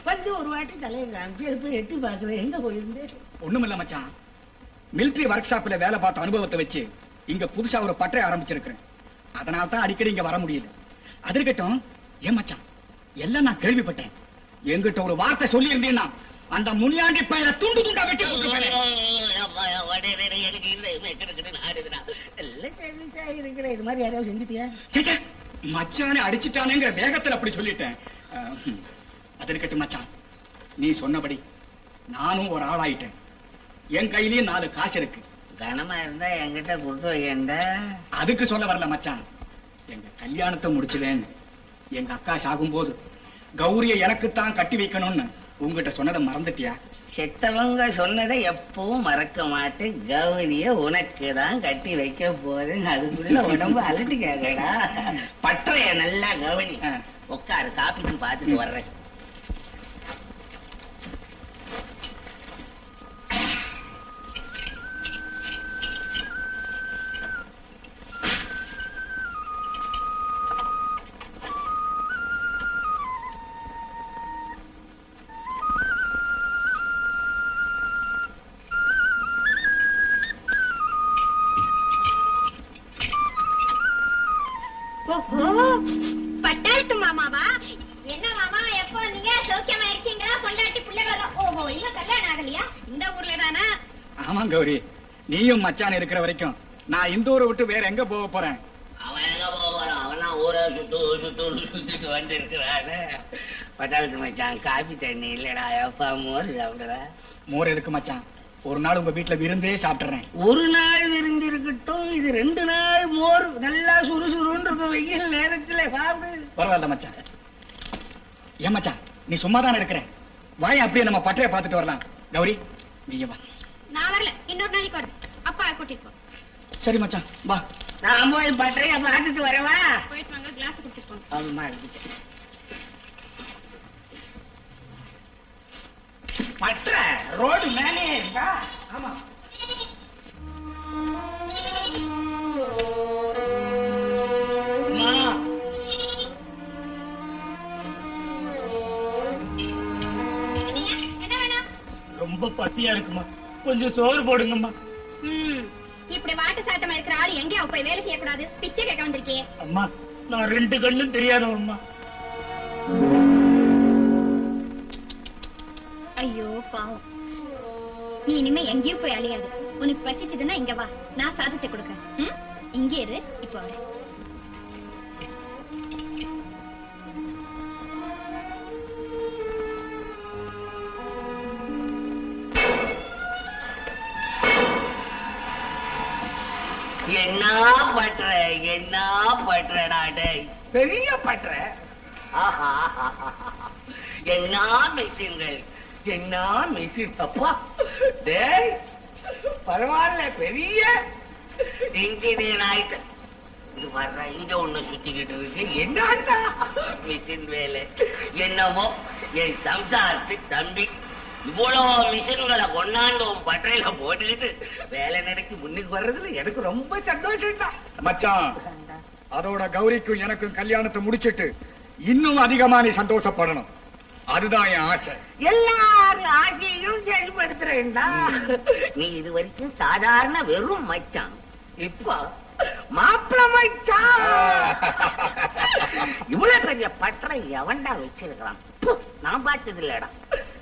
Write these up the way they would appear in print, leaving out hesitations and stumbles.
வந்து ஒரு வாட்டி தலையை போய் எட்டி பாக்குறேன். எங்க போயிருந்து? ஒண்ணுமில்ல மச்சான், மிலிட்டரி ஒர்க் ஷாப்ல வேலை பார்த்த அனுபவத்தை வச்சு இங்க புதுசா ஒரு பட்டறை ஆரம்பிச்சிருக்கிறேன். அதனால தான் அடிக்கடி இங்க வர முடியல. அது இருக்கட்டும், ஏன் மச்சான், எல்லாம் நான் கேள்விப்பட்டேன். எங்கிட்ட ஒரு வார்த்தை சொல்லி இருந்தீங்கன்னா அந்த முனியாண்டி பையல துண்டு துண்டா வெட்டி இது மாதிரி யாராவது செஞ்சுட்டியா? மச்சானே அடிச்சுட்டானுங்கிற வேகத்துல அப்படி சொல்லிட்டேன். அது இருக்கட்டும் மச்சான், நீ சொன்னபடி நானும் ஒரு ஆளாயிட்டேன். என் கையிலயும் 4 காசு இருக்கு. கனமா இருந்தா என்கிட்ட கொடுத்து வையண்ட. அதுக்கு சொல்ல வரல மச்சான், எங்க கல்யாணத்தை முடிச்சுவேன். எங்க அக்கா சாகும் போது கௌரிய எனக்குத்தான் கட்டி வைக்கணும்னு உங்ககிட்ட சொன்னதை மறந்துட்டியா? செத்தவங்க சொன்னதை எப்பவும் மறக்க மாட்டேன். கௌரிய உனக்கு தான் கட்டி வைக்க போறேன். அதுக்குள்ள உடம்பு அலட்டி கேக்கடா. பற்றைய நல்லா கவனி. உட்காரு, காப்பிக்கு பார்த்துட்டு வர்றேன். பட்டாளத்து மாமாவா? என்ன மாமா, எப்போ நீங்க சௌக்கியமா இருக்கீங்களா? பொண்டாட்டி பிள்ளைகளா? ஓஹோ, இன்னும் கல்யாணம் ஆகலையா? இந்த ஊர்ல தானா? ஆமா கௌரி, நீயும் மச்சான் இருக்கிற வரைக்கும் நான் இந்த ஊரை விட்டு வேற எங்க போக போறேன்? அவன் எங்க போறான்? அவனா ஊரை சுத்திட்டு வந்து இருக்கிறாரு. பட்டாளத்து மச்சான், காபி தண்ணி இல்லடா. எப்பா மோர் சாப்பிடுற? மோர் எதுக்கு மச்சான், ஒரு நாள் உங்க வீட்டுல விருந்தே சாப்பிட்டுறேன். ஒரு நாள் விருந்து இருக்கட்டும், இது 2 நாள் மோர் நல்லா சுறுசுறுன்னு இருக்கும். வெயில் நேரத்துல சாப்பிடு. பரவாயில்ல மச்சான். ஏன் மச்சான், நீ சும்மாதானே இருக்கிற? வாய், அப்படியே நம்ம பட்டைய பார்த்துட்டு வரலாம். கௌரி, நீங்க வா. நான் வரல, இன்னொரு நாளைக்கு வரேன். அப்பா கூட்டிட்டு போ. சரி மச்சான், வா. நான் போய் பட்டைய பார்த்துட்டு வரவா? போயிட்டு வாங்க, கிளாஸ் குடிச்சிட்டு போங்க. அம்மா இருக்கு பற்ற ரோடு மேலே இருக்கா? ஆமா. ரொம்ப பசியா இருக்குமா, கொஞ்சம் சோறு போடுங்கம்மா. இப்படி வாட்டு சாட்டமா இருக்கிற ஆள் எங்கேயா போய் வேலை செய்யக்கூடாது? பிச்சை கேட்க வந்திருக்கேன். அம்மா, நான் 2 கண்ணும் தெரியாதவம்மா. ஐயோ பாவம், நீ இனிமே எங்கேயும் போய் அலையாது. உனக்கு பசிச்சதுன்னா இங்க வா, நான் சாதத்தை கொடுக்கறேன். இங்கே இரு, இப்போ வரேன். என்ன பற்ற, என்ன பற்றடா டேய், பெரிய பற்ற. என்ன மிஷின்கள், என்ன மிஷின். அப்பா டேய், பரவாயில்ல, பெரிய இன்ஜினியர் ஆயிட்ட. இது வர்ற இங்க ஒண்ணு சுத்திக்கிட்டு இருக்கு. என்னன்னா மிஷின் வேலை. என்னமோ என் சம்சாரத்துக்கு தம்பி இவ்வளவு மிஷின்களை கொண்டாண்டு பட்டையில போட்டுக்கிட்டு வேலை நடக்கி முன்னுக்கு வர்றதுல எனக்கு ரொம்ப சந்தோஷம் தான் மச்சான். அதோட கௌரிக்கும் எனக்கும் கல்யாணத்தை முடிச்சிட்டு இன்னும் அதிகமா நீ சந்தோஷப்படணும். அதுதான் என் ஆசை. எல்லாரும் ஆசையும் செயல்படுத்துறேன்டா. நீ இது வரைக்கும் சாதாரண வெறும் மச்சான், இப்போ மாப்பிள மச்சான். இவ்வளவு பெரிய பற்றை எவன்டா வச்சிருக்கிறான்? நான் பார்த்தது இல்லடா.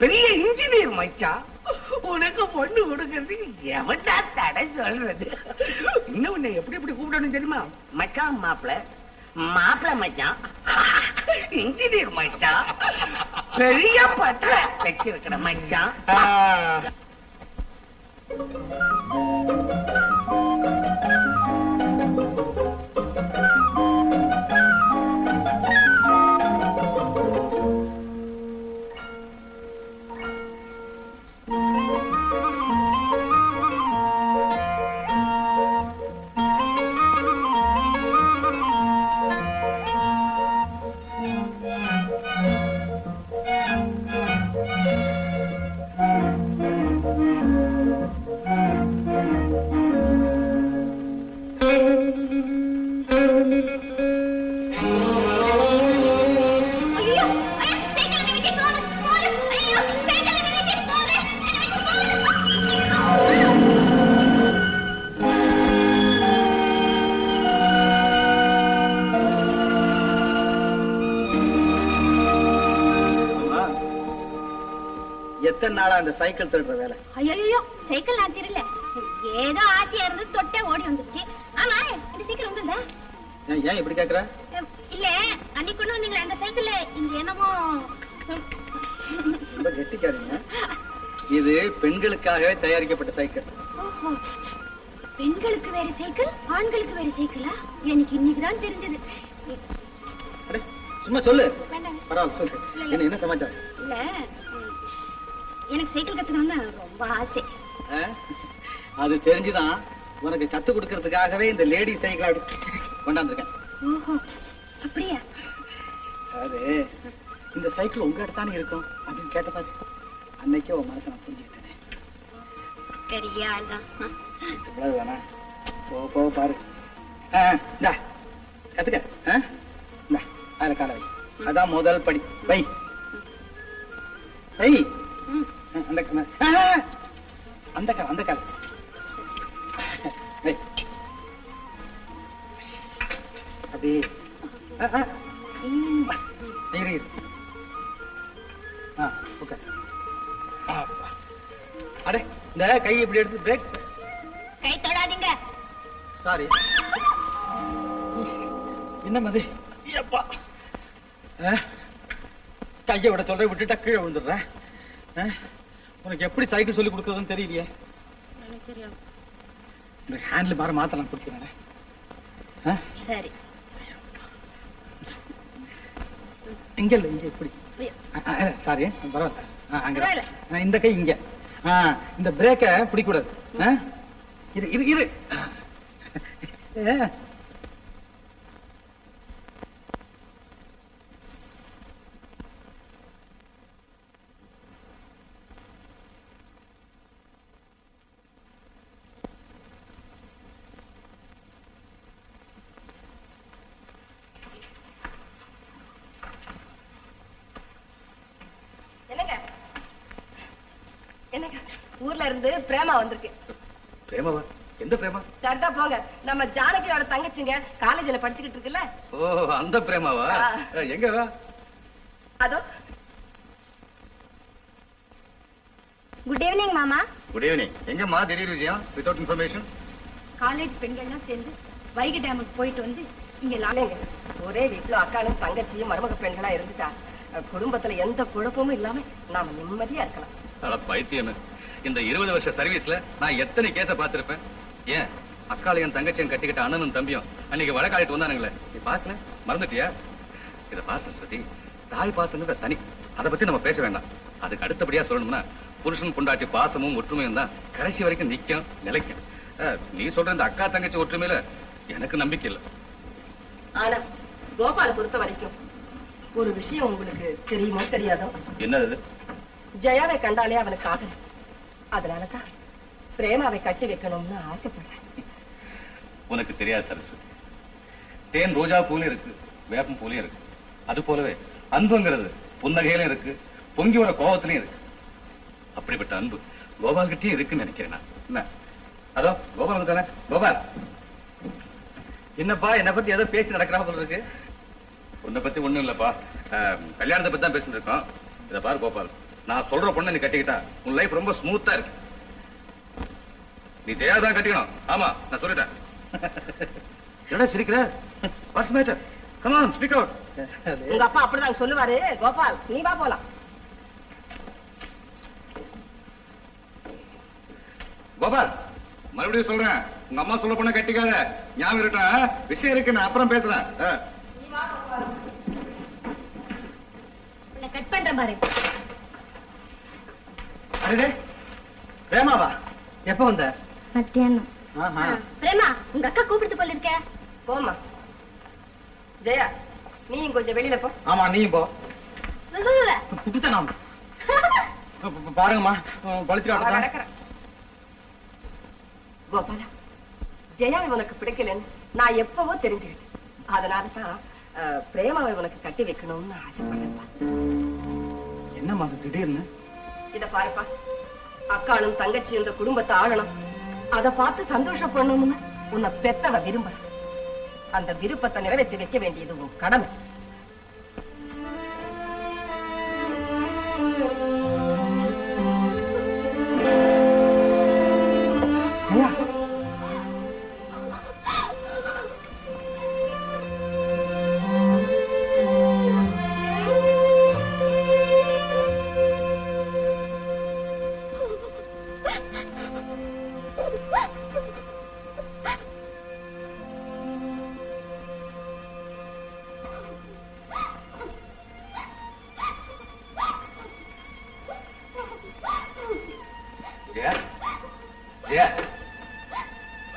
பெரிய இன்ஜினியர் மச்சான், உனக்கு பொண்ணு கொடுக்கறதுக்கு எவன்டா தடை சொல்றது? இன்னும் உன்னை எப்படி எப்படி கூப்பிடணும் தெரியுமா? மச்சான் மாப்பிள, மாப்பிள மச்சான், இன்ஜினியர் மச்சான், பெரிய பற்றை வச்சிருக்கிற மச்சான். எத்தனை நாளா அந்த சைக்கிள் திருடுற வேலை? ஐயோ சைக்கிள் நான் தெரியல, ஏதோ ஆசையா இருந்து தொட்டே ஓடி வந்துருச்சு. ஆமா இந்த சைக்கிள் உண்டுதா? ஏன் இப்படி கேக்குற? இல்ல அன்னைக்கு கொண்டு வந்தீங்களே அந்த சைக்கிள் இங்க என்னமோ. ரொம்ப கெட்டிக்காரீங்க. இது பெண்களுக்காகவே தயாரிக்கப்பட்ட சைக்கிள். ஓஹோ, பெண்களுக்கு வேற சைக்கிள், ஆண்களுக்கு வேற சைக்கிளா? எனக்கு இன்னைக்குதான் தெரிஞ்சது. அட சும்மா சொல்லு. வேண்டாம். பரவாயில்ல சொல்லு. என்ன சமாச்சாரம்? இல்ல எனக்கு சைக்கிள் கத்துக்கணும்னு ரொம்ப ஆசை. அது தெரிஞ்சுதான் உனக்கு கத்து கொடுக்கறதுக்காகவே இந்த லேடி சைக்கிள் கொண்டாந்துருக்கேன். ஓஹோ அப்படியா? அது இந்த சைக்கிள் உங்க இடத்தானே இருக்கும் அப்படின்னு கேட்ட பாரு. அன்னைக்கே உன் மனசை நான் புரிஞ்சுக்கிட்டேன். பெரிய ஆள் தான். இவ்வளவுதானா? போ பாரு. கத்துக்க. அதுல கால வை. அதான் முதல் படி. வை வை. அந்த அந்த கால அந்த கால வை. அப்படி ஓகே. அடே இந்த கை இப்படி எடுத்து பிரேக். கை தொடாதீங்க. சாரி. என்ன மதி? அப்பா கையை விட சொல்ற விட்டுட்டா கீழே விழுந்துடுறேன். உனக்கு எப்படி சைக்கிள் சொல்லி கொடுக்கறதுன்னு தெரியலையே. இந்த ஹேண்டில் பார மாத்தலாம் கொடுக்கிறேன். சரி இங்க இல்ல, இங்க இப்படி. சாரி பரவாயில்ல. இந்த கை இங்க. இந்த பிரேக்க பிடிக்கூடாது. இது இது இது. என்னங்க ஊர்ல இருந்து பிரேமா வந்திருக்கு. பிரேமாவா? எந்த பிரேமா? சரிதா போங்க, நம்ம ஜானகியோட தங்கச்சிங்க காலேஜ்ல படிச்சுக்கிட்டு இருக்குல்ல. ஓ அந்த பிரேமாவா? எங்க? அதோ. குட் ஈவினிங் மாமா. Good evening. எங்கம்மா திடீர் விஜயம் வித்வுட் இன்ஃபர்மேஷன்? காலேஜ் பெண்கள்லாம் சேர்ந்து வைகை டேமுக்கு போயிட்டு வந்து இங்க லாலேங்க. ஒரே வீட்டுல அக்கானும் தங்கச்சியும் மருமக பெண்களா இருந்துட்டா குடும்பத்துல எந்த குழப்பமும் இல்லாம நாம நிம்மதியா இருக்கலாம். பைத்தியம். இந்த 20 வருஷ சர்வீஸ்ல நான் எத்தனை கேஸ பாத்திருப்பேன். ஏன் அக்காளையும் தங்கச்சியும் கட்டிக்கிட்ட அண்ணனும் தம்பியும் அன்னைக்கு வழக்காடிட்டு வந்தானுங்களே, நீ பாக்கல? மறந்துட்டியா? இத பாச ஸ்ருதி, தாய் பாசங்கிறது தனி. அதை பத்தி நம்ம பேச வேண்டாம். அதுக்கு அடுத்தபடியா சொல்லணும்னா புருஷன் பொண்டாட்டி பாசமும் ஒற்றுமையும் தான் கடைசி வரைக்கும் நிக்கும் நிலைக்கும். நீ சொல்ற இந்த அக்கா தங்கச்சி ஒற்றுமையில எனக்கு நம்பிக்கை இல்லை. ஆனா கோபால பொறுத்த வரைக்கும் ஒரு விஷயம் உங்களுக்கு தெரியுமோ தெரியாதோ? என்னது? ஜெயாவை கண்டாலே அவனுக்கு ஆகல. அதனாலதான் பிரேமாவை கட்டி வைக்கணும்னு ஆசைப்படுறேன். உனக்கு தெரியாது சரஸ்வதி, தேன் ரோஜா பூலையும் இருக்கு, வேப்பம் பூலையும் இருக்கு. அது போலவே அன்புங்கிறது புன்னகையிலும் இருக்கு, பொங்கி வர கோபத்திலையும் இருக்கு. அப்படிப்பட்ட அன்பு கோபால் கிட்டே இருக்குன்னு நினைக்கிறேன் நான். என்ன அதோ கோபால் தானே? கோபால் என்னப்பா என்ன பத்தி ஏதோ பேசி நடக்கிறாங்க போல இருக்கு. உன்னை பத்தி ஒண்ணும் இல்லப்பா, கல்யாணத்தை பத்தி தான் பேசிட்டு இருக்கோம். இத பாரு கோபால், நான் சொல்ற பொண்ணை நீ கட்டிக்கிட்டா உன் லைஃப் ரொம்ப ஸ்மூத்தா இருக்கு. நீ ஜெயாதான் கட்டிக்கணும். ஆமா நான் சொல்லிட்டேன். என்ன சிரிக்கிற? What's matter? Come on speak out. உங்க அப்பா அப்படிதான் சொல்லுவாரு. கோபால் நீ வா போலாம். கோபால் மறுபடியும் சொல்றேன், உங்க அம்மா சொல்ல பொண்ணை கட்டிக்காத. ஞாபகம் இருக்கா? விஷயம் இருக்கு, நான் அப்புறம் பேசுறேன். கட் பண்ற பாரு. அடே பிரேமாவா? எப்ப வந்த? மத்தியானம். பிரேமா உங்க அக்கா கூப்பிட்டு போல இருக்க. போமா ஜெயா, நீயும் கொஞ்சம் வெளியில போ. ஆமா நீயும் போ. குட்டித்தனம் பாருங்கம்மா, பழிச்சுட்டு நடக்கிறேன். கோபாலா, ஜெயாவை உனக்கு பிடிக்கலன்னு நான் எப்பவோ தெரிஞ்சுக்கிட்டேன். அதனாலதான் பிரேமாவை உனக்கு கட்டி வைக்கணும்னு ஆசைப்படுறேன்ப்பா. என்னம்மா திடீர்னு? இத பாருப்பா, அக்கானும் தங்கச்சி இந்த குடும்பத்தை ஆளணும், அதை பார்த்து சந்தோஷப்படணும்னு உன்னை பெத்தவ விரும்ப. அந்த விருப்பத்தை நிறைவேற்றி வைக்க வேண்டியது உன் கடமை. ஜெயா ஜெயா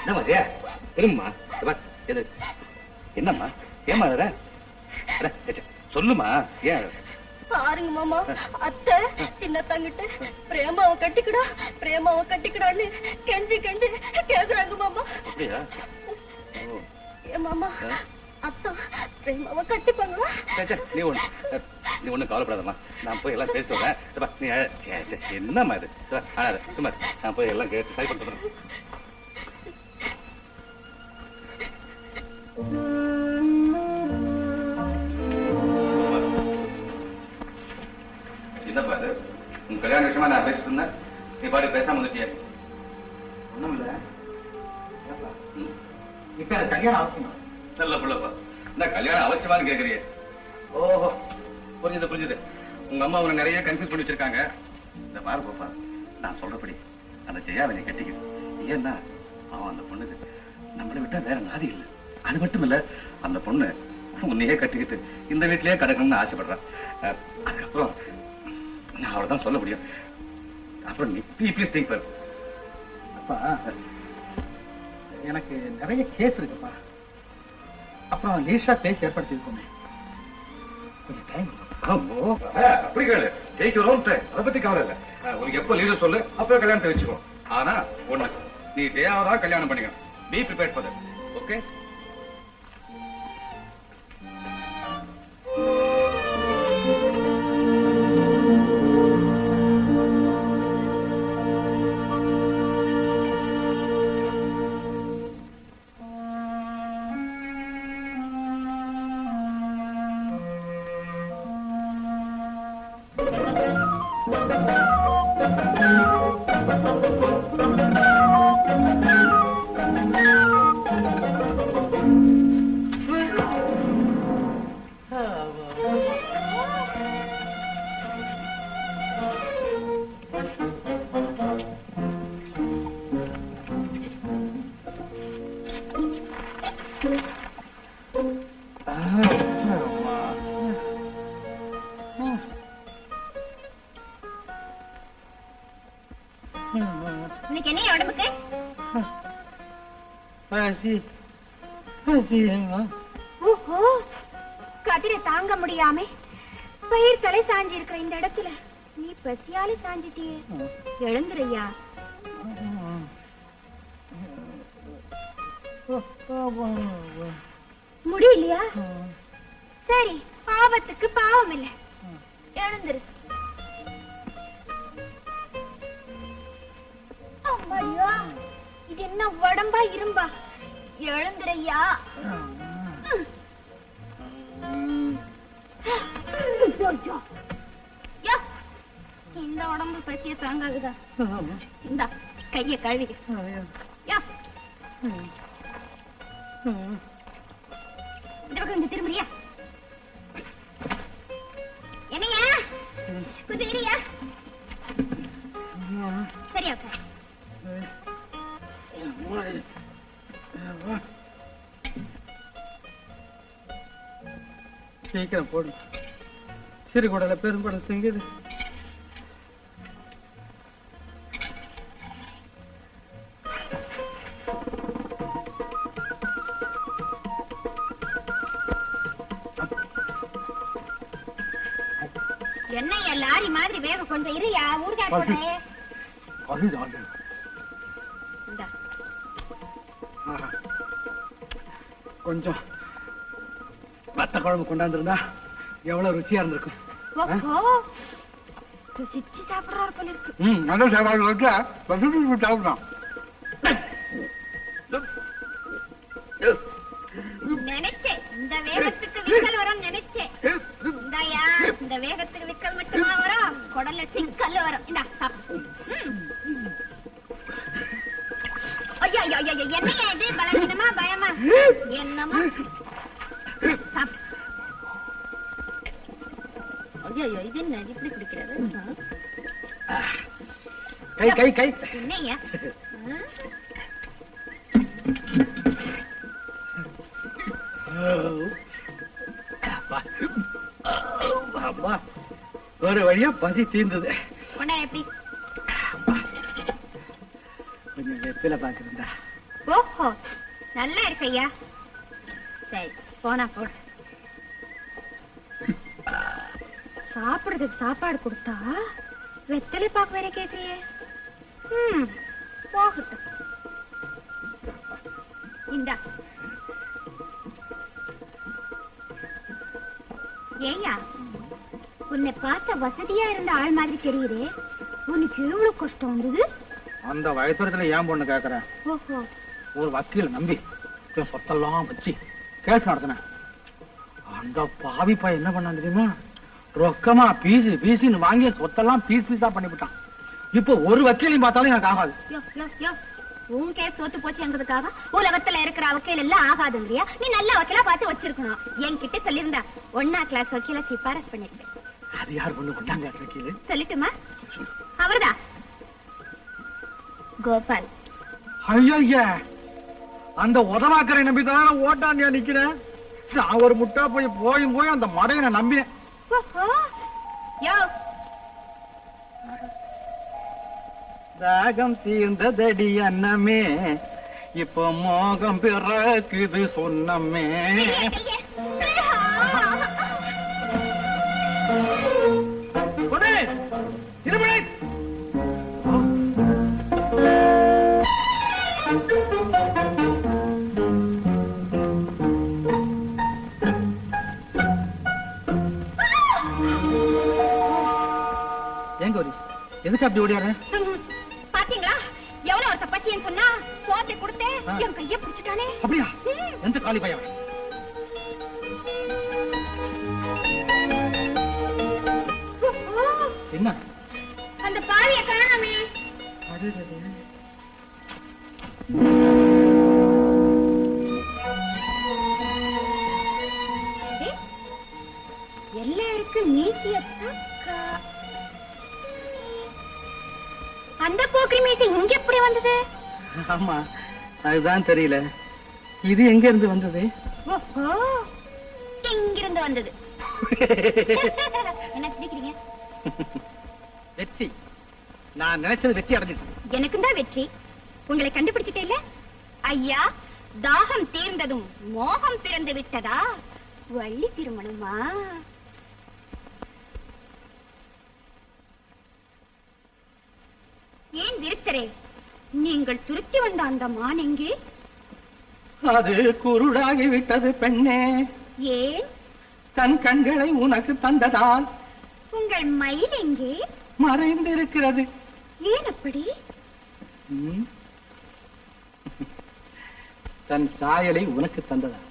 என்னம்மா ஜெயா திரும்பமா எது என்னம்மா ஏமா சொல்லுமா ஏன் பாருங்க மாமா அத்தை சின்ன தங்கிட்ட பிரேமாவை கட்டிக்கிடான்னு கெஞ்சி கேக்குறாங்க மாமா. அப்படியா ஏன் மாமா அத்தா பிரேமாவை கட்டிப்பாங்களா? நீ ஒண்ணு கவலைப்படாதம்மா, நான் போய் எல்லாம் பேசி சொல்றேன். நீ என்னம்மா இது சும்மா நான் போய் எல்லாம் கேட்டு சரி பண்ணிட்டு வரேன். என்னப்பா இது உன் கல்யாண விஷயமா நான் பேசிட்டு இருந்தேன், நீ பாடி பேசாம வந்துட்டிய? ஒண்ணும் இல்ல. இப்ப எனக்கு கல்யாணம் அவசியமா? நல்ல புள்ளப்பா, என்ன கல்யாணம் அவசியமானு கேக்குறிய? ஓஹோ புரிஞ்சுது. உங்க அம்மா உன்னை நிறைய கன்ஃபியூஸ் பண்ணி வச்சிருக்காங்க. இந்த பாரு பாப்பா, நான் சொல்றபடி அந்த ஜெயாவை நீ கட்டிக்கணும். ஏன்னா அவன் அந்த பொண்ணுக்கு நம்மளை விட்டா வேற நாதி இல்லை. அது மட்டும் இல்ல, அந்த பொண்ணு உன்னையே கட்டிக்கிட்டு இந்த வீட்டிலேயே கிடக்கணும்னு ஆசைப்படுறான். அதுக்கப்புறம் நான் அவ்வளவுதான் சொல்ல முடியும். அப்புறம் நீ ப்ளீஸ் திங்க் பாரு. அப்பா எனக்கு நிறைய கேஸ் இருக்குப்பா. அப்புறம் லீஷா பேசி ஏற்படுத்தி இருக்கோமே, கொஞ்சம் டைம். அப்படி கேளு, டேக் யுவர் ஓன் டைம். அதை பத்தி கவலை இல்லை. உனக்கு எப்ப லீடர் சொல்லு, அப்ப கல்யாணத்தை வச்சுக்கோ. ஆனா ஒண்ணு, நீ ஜெயாவதான் கல்யாணம் பண்ணிக்கணும். Be prepared for that. Okay? இன்னைக்கு என்ன உடம்புக்கு? ஓஹோ, கதிரை தாங்க முடியாம பயிர் தலை சாஞ்சி இருக்கிற இந்த இடத்துல நீ பசியால சாஞ்சிட்டியே. எழுந்துரையா. முடியலையா? சரி, பாவத்துக்கு பாவம் இல்லை, எழுந்துரு. ஐயோ, இது என்ன உடம்பா இரும்பா? எழுந்துரையா. இந்த உடம்பு பசிய தாங்காதுதா. இந்த கைய கழுவி கொஞ்சம் திரும்பியா? என்னையா கொஞ்சம் இரியா. சரியா சீக்கிரம் போடு. சிறுகுடல பெரும்படம் செங்குது. என்னையா லாரி மாதிரி வேக கொஞ்சம் இரியா. ஊர்கா போனே கொஞ்சம் வத்த குழம்பு கொண்டாந்துருந்தா எவ்வளவு ருச்சியா இருந்திருக்கும். ருசிச்சு சாப்பிடுறாரு போல இருக்கு. நல்ல சாப்பாடு வச்சா சாப்பிடலாம். நினைச்சேன் இந்த வேகத்துக்கு விக்கல் வரும் நினைச்சேன். இந்தாயா, இந்த வேகத்துக்கு விக்கல் மட்டுமா வரும், குடல்ல சிக்கல் வரும். இந்தா ஐயா ஐயா ஐயா, என்னையா இது பலவீனமா பயமா என்னமா? ஐயோ, இது என்ன இப்படி குடிக்கிறது? கை கை கை. என்னையா ஒரு வழியா பசி தீர்ந்தது. உடனே எப்படி வெத்தில பாக்குறா. ஓஹோ, நல்லா இருக்கு ஐயா. சரி, போனா போடு. சாப்பிடுறதுக்கு சாப்பாடு கொடுத்தா வெத்தலை பாக்கு வேற கேக்குறியே. போகட்டும். இந்தா. ஏயா, உன்னை பார்த்த வசதியா இருந்த ஆள் மாதிரி தெரியுதே, உனக்கு எவ்வளவு கஷ்டம் வந்தது? அந்த வயசுல ஏன் பொண்ணு கேக்குறேன். ஓஹோ, ஒரு வக்கீல நம்பி சொத்தெல்லாம் வச்சு கேஸ் நடத்தின. அந்த பாவி பையன் என்ன பண்ணான் தெரியுமா? ரொக்கமா பீசின்னு வாங்கி சொத்தெல்லாம் பீஸா பண்ணிவிட்டான். இப்போ ஒரு வக்கீலையும் பார்த்தாலும் எனக்கு ஆகாது. உன் கேஸ் தோத்து போச்சுங்கிறதுக்காக உலகத்துல இருக்கிற வக்கீல் எல்லாம் ஆகாதுங்கறியா? நீ நல்ல வக்கீலா பார்த்து வச்சிருக்கணும். என்கிட்ட சொல்லியிருந்தா 1ஆம் கிளாஸ் வக்கீல சிபாரஸ் பண்ணிருக்கேன். அது யார் பொண்ணு 1ஆம் கிளாஸ் வக்கீல்? சொல்லட்டுமா? அவர்தான் கோபால். ஐயா, அந்த உதவாக்கரை நம்பிதான் ஓட்டாண்டியா நிக்கிறேன். நான் ஒரு முட்டா போய் அந்த மடையை நம்பினேன். தாகம் தீர்ந்ததடி அன்னமே, இப்ப மோகம் பிறக்குது சொன்னமே. எங்க எதுக்கு அப்படி ஓடியாரு? பாத்தீங்களா, எவ்வளவு ஒருத்த பத்தியன்னு சொன்னா சோத்தை கொடுத்தேன், என் கைய பிடிச்சிட்டானே. அப்படியா? எந்த காலி பையன்? என்ன அந்த பாவிய காணாமே. எல்லாருக்கும் மீசியத்தான். அந்த போக்கரி மீசி இங்க எப்படி வந்தது? ஆமா, அதுதான் தெரியல. இது எங்க இருந்து வந்தது? ஓஹோ, இங்கிருந்து வந்தது. என்ன சிரிக்கிறீங்க? வெற்றி. நான் நினைச்சது வெற்றி அடைஞ்சிட்டு. எனக்கும் தான் வெற்றி. உங்களை கண்டுபிடிச்சிட்டே இல்ல ஐயா. தாகம் தீர்ந்ததும் மோகம் பிறந்து விட்டதா? வள்ளி திருமணமா? ஏன் விருத்தரே, நீங்கள் துருத்தி வந்த அந்த மான் எங்கே? அது குருடாகி விட்டது பெண்ணே. ஏன்? தன் கண்களை உனக்கு தந்ததால். உங்கள் மயில் எங்கே? மறைந்திருக்கிறது. ஏன் அப்படி? தன் சாயலை உனக்கு தந்ததால்.